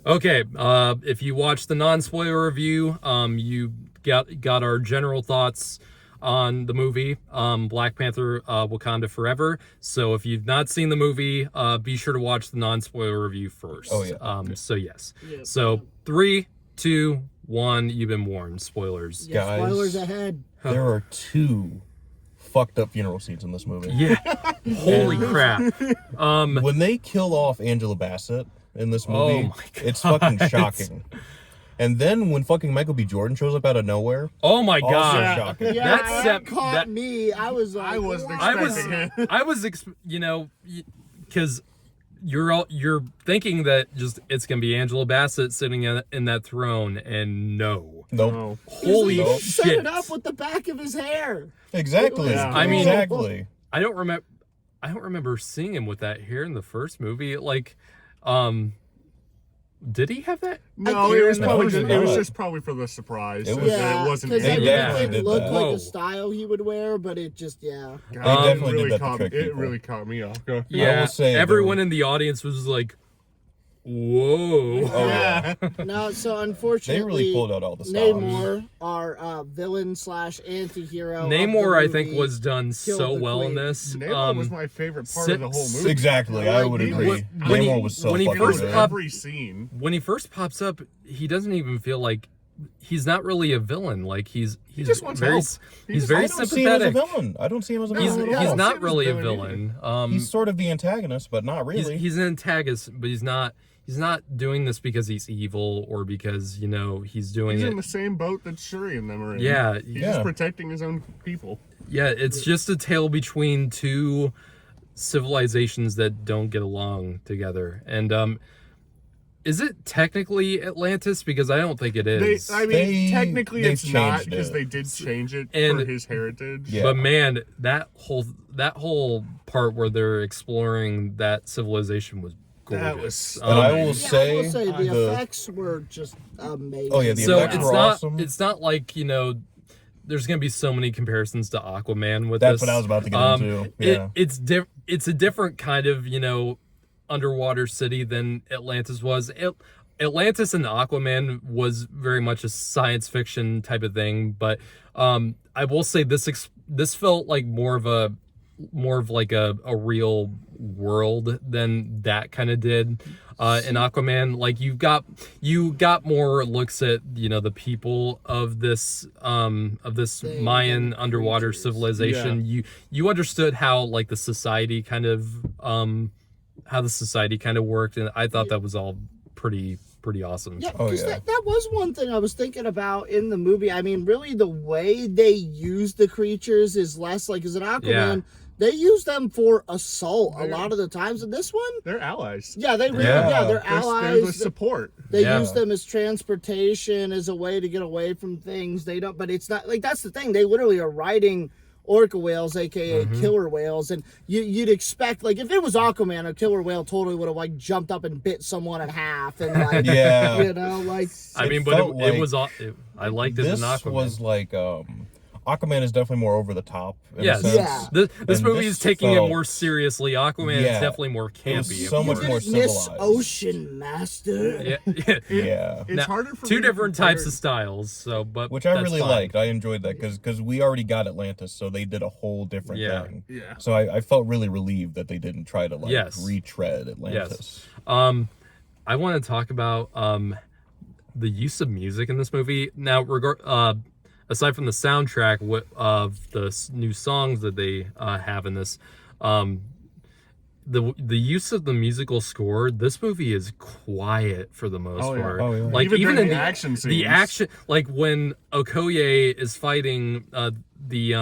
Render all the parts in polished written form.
Okay, if you watched the non-spoiler review, you got our general thoughts on the movie, Black Panther, Wakanda Forever. So if you've not seen the movie, be sure to watch the non-spoiler review first. Oh, yeah. So yes. Yep. So 3, 2, 1, you've been warned. Spoilers. Yeah, Guys. spoilers ahead. There are 2 fucked up funeral scenes in this movie. Yeah. Holy crap. When they kill off Angela Bassett in this movie, Oh my God. it's fucking shocking. And then when fucking Michael B. Jordan shows up out of nowhere, Oh my also God. shocking. Yeah, That that caught me. I was like, I wasn't what? I was, because you're thinking that just it's gonna be Angela Bassett sitting in that throne, and no. Nope. Oh. Holy He set shit. it up with the back of his hair. Exactly. Yeah. I mean- exactly. I don't remember seeing him with that hair in the first movie. Like, did he have that? No, think it was it probably was just, not. it was just probably for the surprise. It was- Yeah, it wasn't. because They it definitely didn't did look that. like Whoa. a style he would wear, but it just, yeah. They definitely really did that to caught, trick it people. really caught me off guard. Yeah. will say, everyone though- in the audience was like, "Whoa!" Oh, yeah. No, so unfortunately, They really pulled out all the stops. Namor, our villain / anti-hero. of Namor, the I think, movie, was done killed so the well in queen. this. Namor was my favorite part of the whole movie. Exactly, I would Like, agree. when he- Namor was so when he fucking first good. popped- Every scene. When he first pops up, he doesn't even feel like he's not really a villain. Like he's just wants very help. he's just- very I don't see him as a sympathetic. villain. I don't see him as a He's villain at he's all. not He's a really a villain villain. He's sort of the antagonist, but not really. He's an antagonist, but he's not doing this because he's evil or because he's doing He's it. in the same boat that Shuri and them are in. Yeah, He's yeah. just protecting his own people. Yeah, it's just a tale between two civilizations that don't get along together. And is it technically Atlantis? Because I don't think it is. Technically they've it's not changed because it. they did change it And- for his heritage. Yeah. But man, that whole part where they're exploring that civilization was gorgeous. That was- And I will Yeah, I will say, say the the- effects were just amazing. Oh, yeah, the so effects it's were not awesome. it's not like there's gonna be so many comparisons to Aquaman with That's this. what I was about to get into. Yeah. It's a different kind of underwater city than Atlantis was. Atlantis and Aquaman was very much a science fiction type of thing, but I will say this felt like more of like a real world than that kind of did in Aquaman. Like you got more looks at the people of this Thing Mayan and underwater creatures. civilization. You understood how like the society kind of worked, and I thought that was all pretty awesome. Yeah, Oh, because yeah. that was one thing I was thinking about in the movie. I mean, really, the way they use the creatures is less like, as an Aquaman, Yeah. they use them for assault a lot of the times. In this one, They're allies. yeah, they really, Yeah. they're They're allies. the support. They Yeah. use them as transportation, as a way to get away from things. They don't, but it's not like that's the thing. They literally are riding orca whales, aka killer whales, and you'd expect, like, if it was Aquaman, a killer whale totally would have like jumped up and bit someone in half, and like, Yeah. like. I mean, It but felt it like was I liked it in This Aquaman. was like Aquaman is definitely more over the top. In Yes. a sense. Yeah. This And movie this is taking it felt- more seriously. Aquaman is Yeah. definitely more It was campy. so of much course. more Miss civilized. Ocean Master. Yeah. Yeah. It's Now, harder for two me to different compare- types of styles. So, but Which I that's really fine. liked. I enjoyed that because we already got Atlantis, so they did a whole different Yeah. thing. Yeah. So I felt really relieved that they didn't try to Yes. retread Atlantis. I want to talk about the use of music in this movie. Now, aside from the soundtrack of the new songs that they have in this, the use of the musical score, this movie is quiet for the most Oh, yeah. part. Oh, yeah. Like Even even during in the action the scenes. action, like when Okoye is fighting the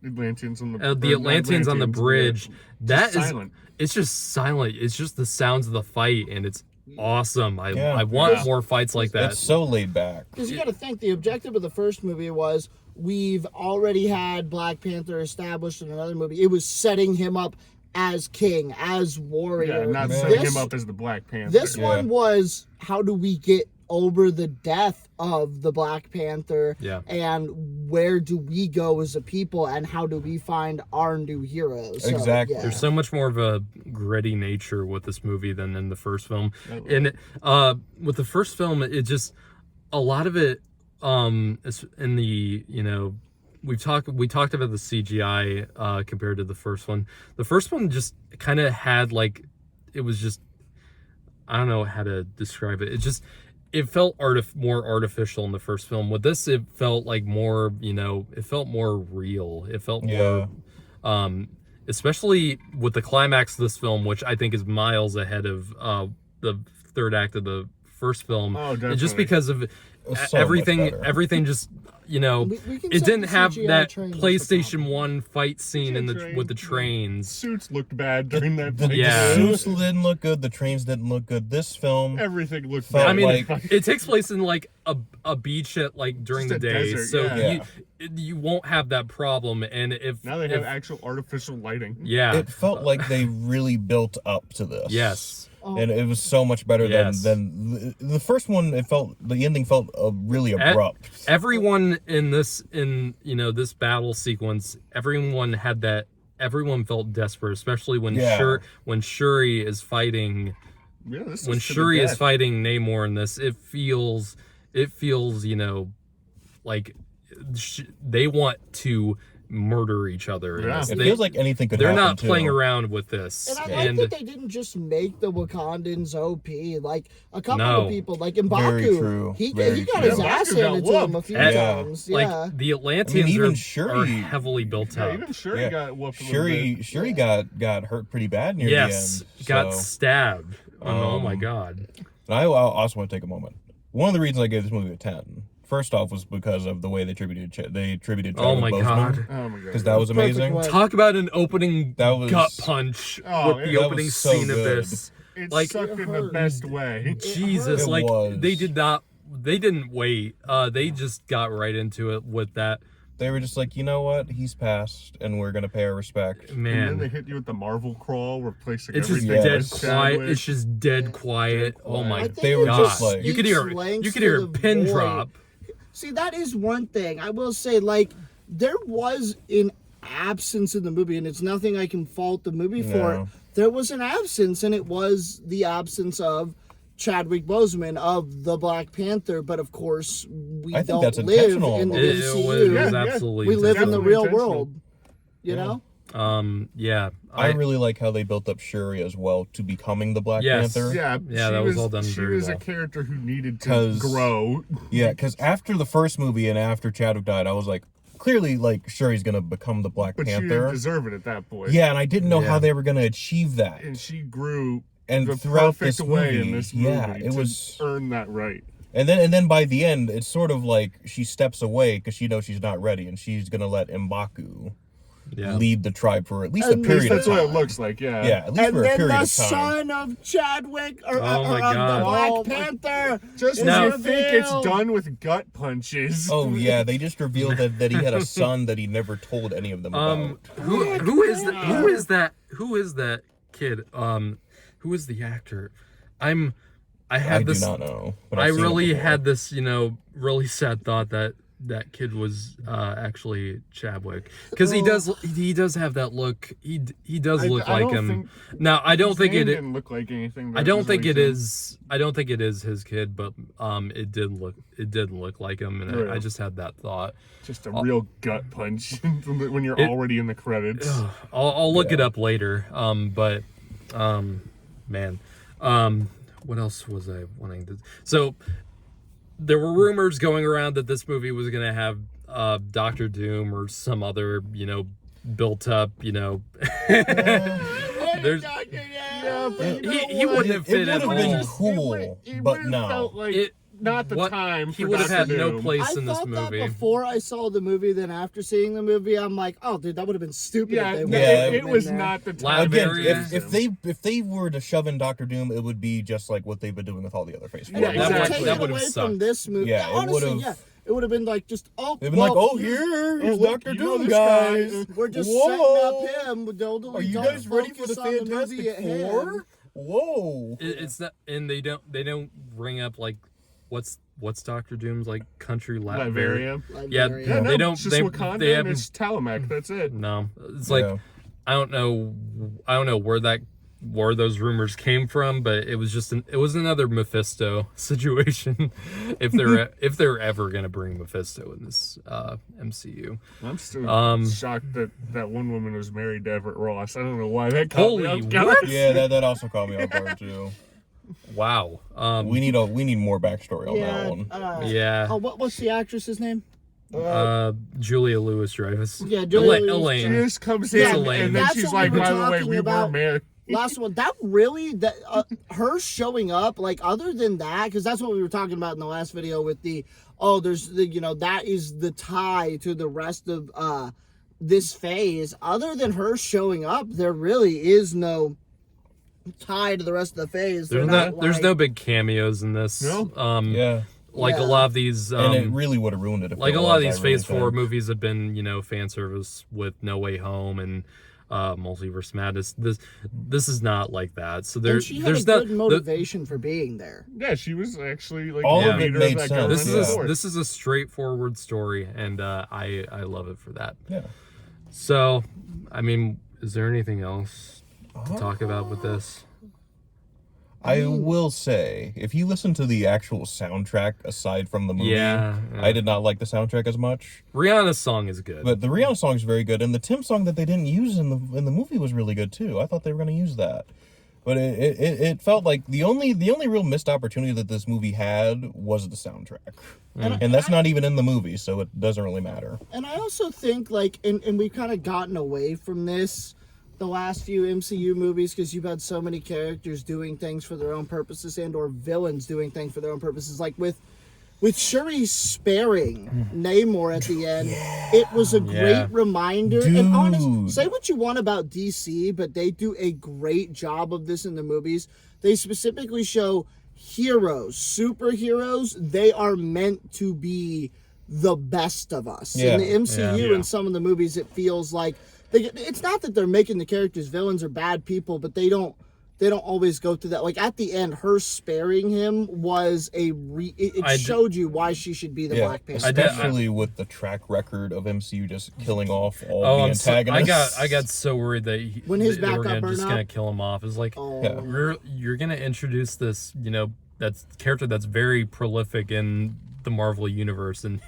Atlanteans on the Atlanteans on the bridge, that is silent. it's just silent. It's just the sounds of the fight, and it's awesome. I Yeah. want more fights like that. It's so laid back. Because you got to think, the objective of the first movie was, we've already had Black Panther established in another movie. It was setting him up as king, as warrior. Yeah, not Yeah. setting This- him up as the Black Panther. This Yeah. one was, how do we get over the death of the Black Panther. Yeah. And where do we go as a people, and how do we find our new heroes? So, Exactly. yeah. There's so much more of a gritty nature with this movie than in the first film. And with the first film, it just, a lot of it is in the, you know, we talked about the CGI compared to the first one. The first one just kind of had like, it was just, I don't know how to describe it. It felt more artificial in the first film. With this, it felt like more, you know, it felt more real. It felt more, especially with the climax of this film, which I think is miles ahead of the third act of the first film. Oh, definitely. Just because of So everything just, you know, We can it set didn't the have CGI that train as the PlayStation problem. 1 fight scene with the trains. Suits looked bad during that. The fight. Yeah. suits didn't look good. The trains didn't look good. This film, Everything looked Felt bad. I mean, like- it takes place in like a beach at like during Just the a day, desert, so yeah. you won't have that problem. And if now they have actual artificial lighting. yeah, it felt like they really built up to this. yes, And it was so much better Yes. than the first one. The ending felt really abrupt. everyone in this this battle sequence, everyone felt desperate, especially when Yeah. when Shuri is fighting. Yeah, this When was to the Shuri is death. fighting Namor in this, it feels, you know, like they want to murder each other. In Yeah. this. It They, feels like anything could they're happen. not playing too. around with this. And I like that they didn't just make the Wakandans OP. Like a couple No. of people, like in Very Baku, true. he Very got true. his Yeah, ass Baku got handed to him a whooped. few Yeah. times. like Yeah. the Atlanteans even are Shuri- heavily built Yeah, up. even Shuri Yeah. got whooped a little bit. Shuri got hurt pretty bad near Yes, the end. got so- stabbed. Oh my Um, god. And I also want to take a moment. One of the reasons I gave this movie a 10, first off, was because of the way they attributed Oh my god. Oh my god. because that was Perfect amazing. way. Talk about an opening That was- gut punch Oh, with the that opening was so scene of good. this. It like- sucked in the hurt. best way. Jesus, It like was. they didn't wait. They just got right into it with that. They were just like, you know what? He's passed, and we're gonna pay our respect. And then they Man, hit you with the Marvel crawl, replacing it's just everything. dead with quiet. Chadwick. It's just dead quiet. Oh I my think They it were god! just like- You could speaks hear lengths a to the pin void. drop. See, that is one thing I will say. Like, there was an absence in the movie, and it's nothing I can fault the movie for. No. There was an absence, and it was the absence of Chadwick Boseman of the Black Panther. But of course, we I think don't that's live intentional in the almost. It MCU. was Yeah, yeah. absolutely. We live in the Definitely real intentional. world. You know. Yeah. I really like how they built up Shuri as well to becoming the Black Yes. Panther. Yeah, Yeah, she that was all done She very was well. a character who needed to 'Cause- grow. Yeah, because after the first movie and after Chadwick died, I was like, clearly, like, Shuri's gonna become the Black But she didn't Panther. deserve it at that point. Yeah, and I didn't know Yeah. how they were gonna achieve that. And she grew And the throughout perfect this way movie, in this movie yeah, it to was. earn that right. And then by the end, it's sort of like she steps away because she knows she's not ready, and she's gonna let M'Baku Yeah. lead the tribe for at least At a least period of That's what it time. looks like, yeah. Yeah, at least And for a then period the of time. son of Chadwick, or, Oh or my of God. the Black Oh my- Panther. Just is Now- when you think it's revealed. done with gut punches. Oh yeah, they just revealed that he had a son that he never told any of them about. Who is that kid? Who is the actor? I I had do this. not know. But I I've seen it really before. had this, really sad thought that kid was actually Chadwick, because he does have that look. He does look I like don't him. think- Now I don't His think name it. didn't look like anything. that I don't was think it released. is. I don't think it is his kid, but it did look like him, and I Yeah. just had that thought. Just a real gut punch when you're It- already in the credits. I'll look it up later. Man, what else was I wanting to? So there were rumors going around that this movie was gonna have Doctor Doom or some other, built up, There's Yeah, but you know he what? wouldn't have fit It at would have been all. cool, It but would've no. felt like It- not the what- time. He for would have Dr. had no Doom. place I in this thought that movie. before I saw the movie, then after seeing the movie, I'm like, oh, dude, that would have been stupid. Yeah, if they no, would've it been was there. not the La- time. Again, Very if they were to shove in Doctor Doom, it would be just like what they've been doing with all the other Phase 4 Yeah, movies. exactly. Take That it would've away sucked. from this movie. Yeah, it honestly, would've- yeah. It would have been like just, They've been like, oh, here's here's look, Doctor you know Doom, this guy. guys. We're just Whoa. setting up him. Are you guys ready for the Fantastic Four? Whoa. It's not, and they don't bring up like what's Doctor Doom's like country Latveria. Yeah, Liberia. Yeah, no, they don't. It's just They Wakanda and haven't. it's Talamak. That's it. No, it's like Yeah. I don't know where those rumors came from, but it was another Mephisto situation. if they're ever gonna bring Mephisto in this MCU. I'm still shocked that one woman was married to Everett Ross. I don't know why that caught Holy me off guard. what? Yeah, that also caught me off guard too. Wow. We need more backstory on Yeah. that one. Yeah. Oh, what's the actress's name? Julia Louis-Dreyfus. Yeah, Julia She Elaine. just comes Yeah, in Elaine. and then that's she's what like, we were by the way, talking we were about. married. Last one, her showing up, like, other than that, because that's what we were talking about in the last video with there's that is the tie to the rest of this phase. Other than her showing up, there really is no tie to the rest of the phase. There's no big cameos in this. No? Yeah. Like Yeah. a lot of these And it really would have ruined it. If like it a lot of was, these I really Phase 4 think. movies have been, fan service with No Way Home and Multiverse Madness. This is not like that. So And she had a good motivation for being there. Yeah, she was actually like All the of it leader made that sense. government this is force. this is a straightforward story, and I love it for that. Yeah. So, I mean, is there anything else to talk about with this? I will say, if you listen to the actual soundtrack aside from the movie, Yeah. I did not like the soundtrack as much. Rihanna's song is good. But the Rihanna song is very good, and the Tim song that they didn't use in the movie was really good too. I thought they were going to use that, but it felt like the only real missed opportunity that this movie had was the soundtrack, and that's not even in the movie, so it doesn't really matter. And I also think, like, and we've kind of gotten away from this the last few MCU movies because you've had so many characters doing things for their own purposes and or villains doing things for their own purposes. Like with Shuri sparing Namor at the end, it was a great reminder. And honestly, say what you want about DC, but they do a great job of this in the movies. They specifically show heroes, superheroes. They are meant to be the best of us. In the MCU and some of the movies, it feels like it's not that they're making the characters villains or bad people, but they don't always go through that. Like at the end, her sparing him was it showed you why she should be the Black Panther. Especially with the track record of MCU just killing off all the antagonists. I got so worried that when his they were backup burned gonna up? kill him off. It's like Oh. you're gonna introduce this, that's character that's very prolific in the Marvel universe, and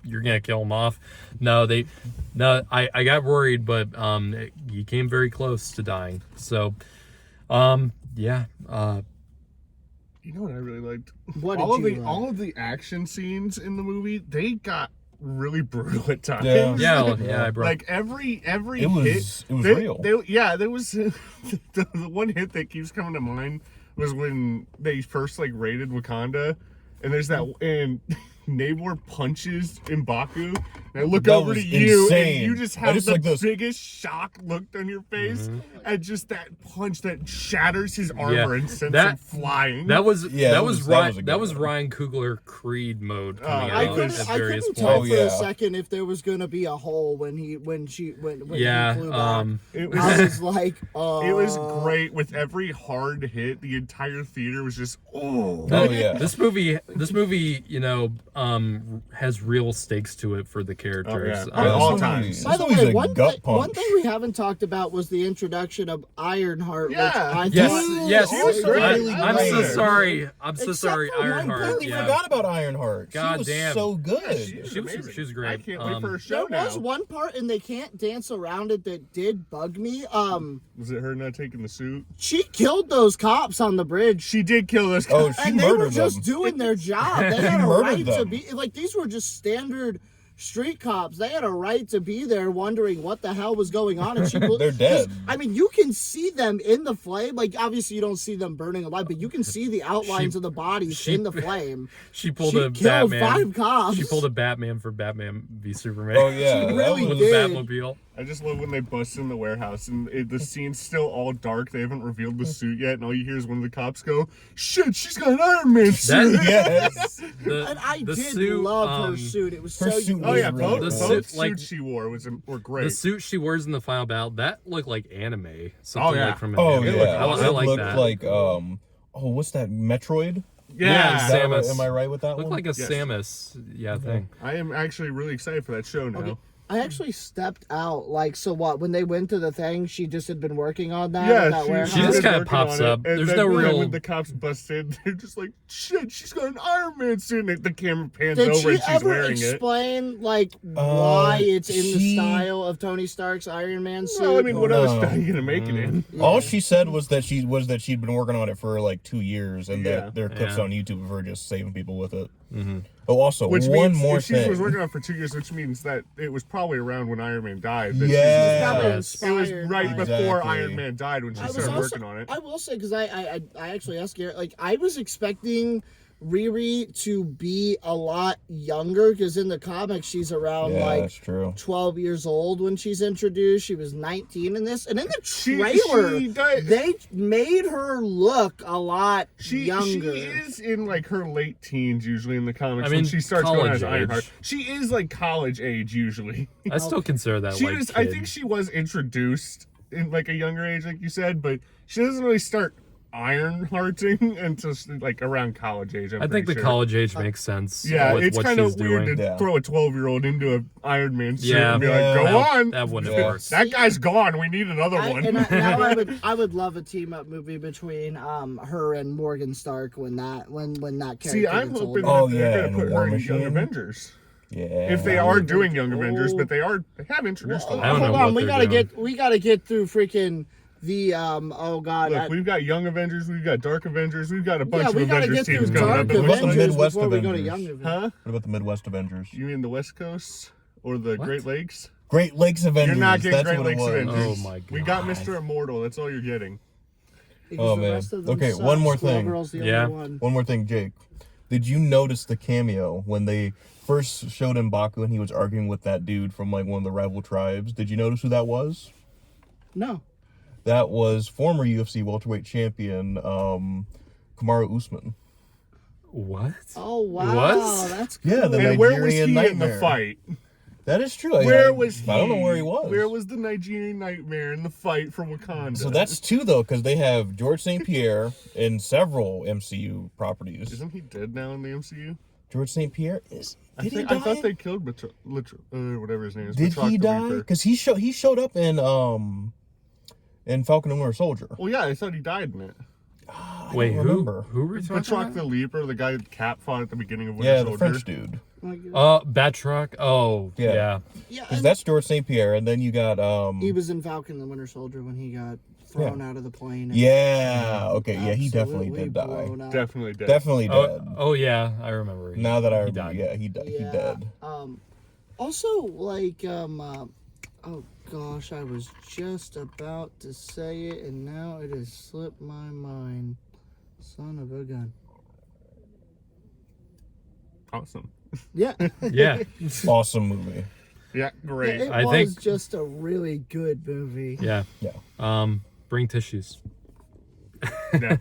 you're gonna kill him off. I got worried, but he came very close to dying. So yeah. You know what I really liked? What all did you like? all of the action scenes in the movie, they got really brutal at times. Yeah, I brought. Like every It was hit, real. There was the one hit that keeps coming to mind was when they first like raided Wakanda, and there's that and Namor punches M'Baku, and I look That over to was you, insane. and you just I have just the like this. biggest shock look on your face, and just that punch that shatters his armor and sends him flying. That was that was Ryan. a That good was one. Ryan Coogler Creed mode coming I out couldn't, at I various couldn't points. tell for yeah. a second if there was going to be a hole when he when she Yeah, he flew back. It I was like, It was great with every hard hit. The entire theater was just Oh yeah. This movie, has real stakes to it for the characters. Oh, yeah. All This times. movie- By this the movie's way, a one gut thing punch. we haven't talked about was the introduction of Ironheart. Yeah. Which I Yes, thought, yes. She was great. I'm so great. sorry. I'm so Except sorry, for one I Ironheart. completely Yeah. forgot about Ironheart. God she was damn. so good. She was great. I can't wait for a There show now. was one part, and they can't dance around it, that did bug me. Was it her not taking the suit? She killed those cops on the bridge. She did kill those Oh, guys. she And they were murdered just them. doing their job. They She had a murdered right to them. be like, these were just standard street cops. They had a right to be there wondering what the hell was going on. And she They're dead. I mean, you can see them in the flame. Like, obviously you don't see them burning alive, but you can see the outlines of the bodies in the flame. She pulled She a killed Batman. 5 cops. She pulled a Batman for Batman v Superman. Oh yeah. She that really was- With the did. Batmobile. I just love when they bust in the warehouse and the scene's still all dark. They haven't revealed the suit yet, and all you hear is one of the cops go, "Shit, she's got an Iron Man suit." Yes. And I the did suit, love her suit. It was her so suit unique. Oh yeah, really both, good. The both suit, like- suits she wore were great. The suit she wears in the final battle, that looked like anime. Something Oh, yeah. like from an Oh anime. yeah. I It like looked that. like what's that? Metroid. Yeah, Is that Samus. right? Am I right with that Looked one? like a Samus, thing. I am actually really excited for that show now. Okay. I actually stepped out. Like, so what? When they went to the thing, she just had been working on that. Yeah, at that warehouse? She just was kinda working pops on it, up. and There's then no real- when the cops bust in, they're just like, "Shit, she's got an Iron Man suit." And the camera pans Did over she and she's ever wearing it. explain like why it's in the she- style of Tony Stark's Iron Man suit? Well, I mean, what No. other style are you gonna make it in? All she said was that she'd been working on it for like 2 years, and Yeah. that there are clips Yeah. on YouTube of her just saving people with it. Mm-hmm. Oh, also Which one means more if she thing. was working on it for 2 years, which means that it was probably around when Iron Man died. that she Yeah. Probably Yes. It was inspired right by- before Exactly. Iron Man died when she started working on it. I will say, because I actually asked Garrett, like, I was expecting Riri to be a lot younger, because in the comics she's around Yeah, like that's true. 12 years old when she's introduced. She was 19 in this, and in the She trailer died- they made her look a lot younger. She is in like her late teens usually in the comics I mean, when she starts going college as Ironheart. age. She is like college age usually. I still consider that She like was. kid. I think she was introduced in like a younger age, like you said, but she doesn't really start Ironhearting until like around college age. I think the college age makes sense. Yeah, with it's what kind of she's weird doing. to Yeah. throw a 12-year-old into an Iron Man suit Yeah. and be like, Yeah. "Go on, That wouldn't Yeah. have worked. that guy's gone. We need another one." Now I would love a team up movie between her and Morgan Stark when that character See, I'm gets hoping older. Oh, that yeah, they're and gonna put War her in Young Machine. Avengers. Yeah. If they are doing Young Oh. Avengers, but they have introduced a lot. I don't know Hold what on, we they're gotta doing. get through freaking the oh god. Look, we've got Young Avengers, we've got Dark Avengers, we've got a bunch yeah, of we gotta Avengers get through teams coming Dark up. What about the Avengers Midwest before we go to Avengers? Young Avengers. Huh? What about the Midwest Avengers? You mean the West Coast or the Great Lakes? Great Lakes Avengers. You're not getting That's Great what Lakes it was. Avengers. Oh my We got God. Mr. Immortal. That's all you're getting. Because Oh, the man. rest of them Okay, suck. one more Squirrel thing. Girl's the Yeah. only one. One more thing, Jake. Did you notice the cameo when they first showed him Baku and he was arguing with that dude from like one of the rival tribes? Did you notice who that was? No. That was former UFC welterweight champion Kamaru Usman. What? Oh wow, What? that's cool. Yeah, the And where was he Nigerian in the Nightmare. fight? That is true. Where was he? I don't know where he was. Where was the Nigerian Nightmare in the fight for Wakanda? So that's two though, because they have George St. Pierre in several MCU properties. Isn't he dead now in the MCU? George St. Pierre is. Did he I die? thought they killed whatever his name is. Did Batroc he the die? Reaper. Because he showed up in Falcon and Winter Soldier. Well, yeah, I thought he died in it. I Wait, don't who? remember. Who were you talking Batroc about? the Leaper, the guy Cap fought at the beginning of Winter Yeah, Soldier. the French dude. Batroc. Oh, Yeah. yeah. Yeah, Because that's George St. Pierre, and then you got he was in Falcon the Winter Soldier when he got thrown out of the plane. And Yeah. Okay. Yeah, he definitely absolutely did die. blown up. Definitely dead. Definitely dead. Oh yeah, I remember. Now that I he remember, died. yeah, he died. He dead. Also, like, oh gosh, I was just about to say it, and now it has slipped my mind. Son of a gun. Awesome. Yeah. Yeah. Awesome movie. Yeah, great. It I was think- just a really good movie. Yeah. Yeah. Bring tissues. Yeah.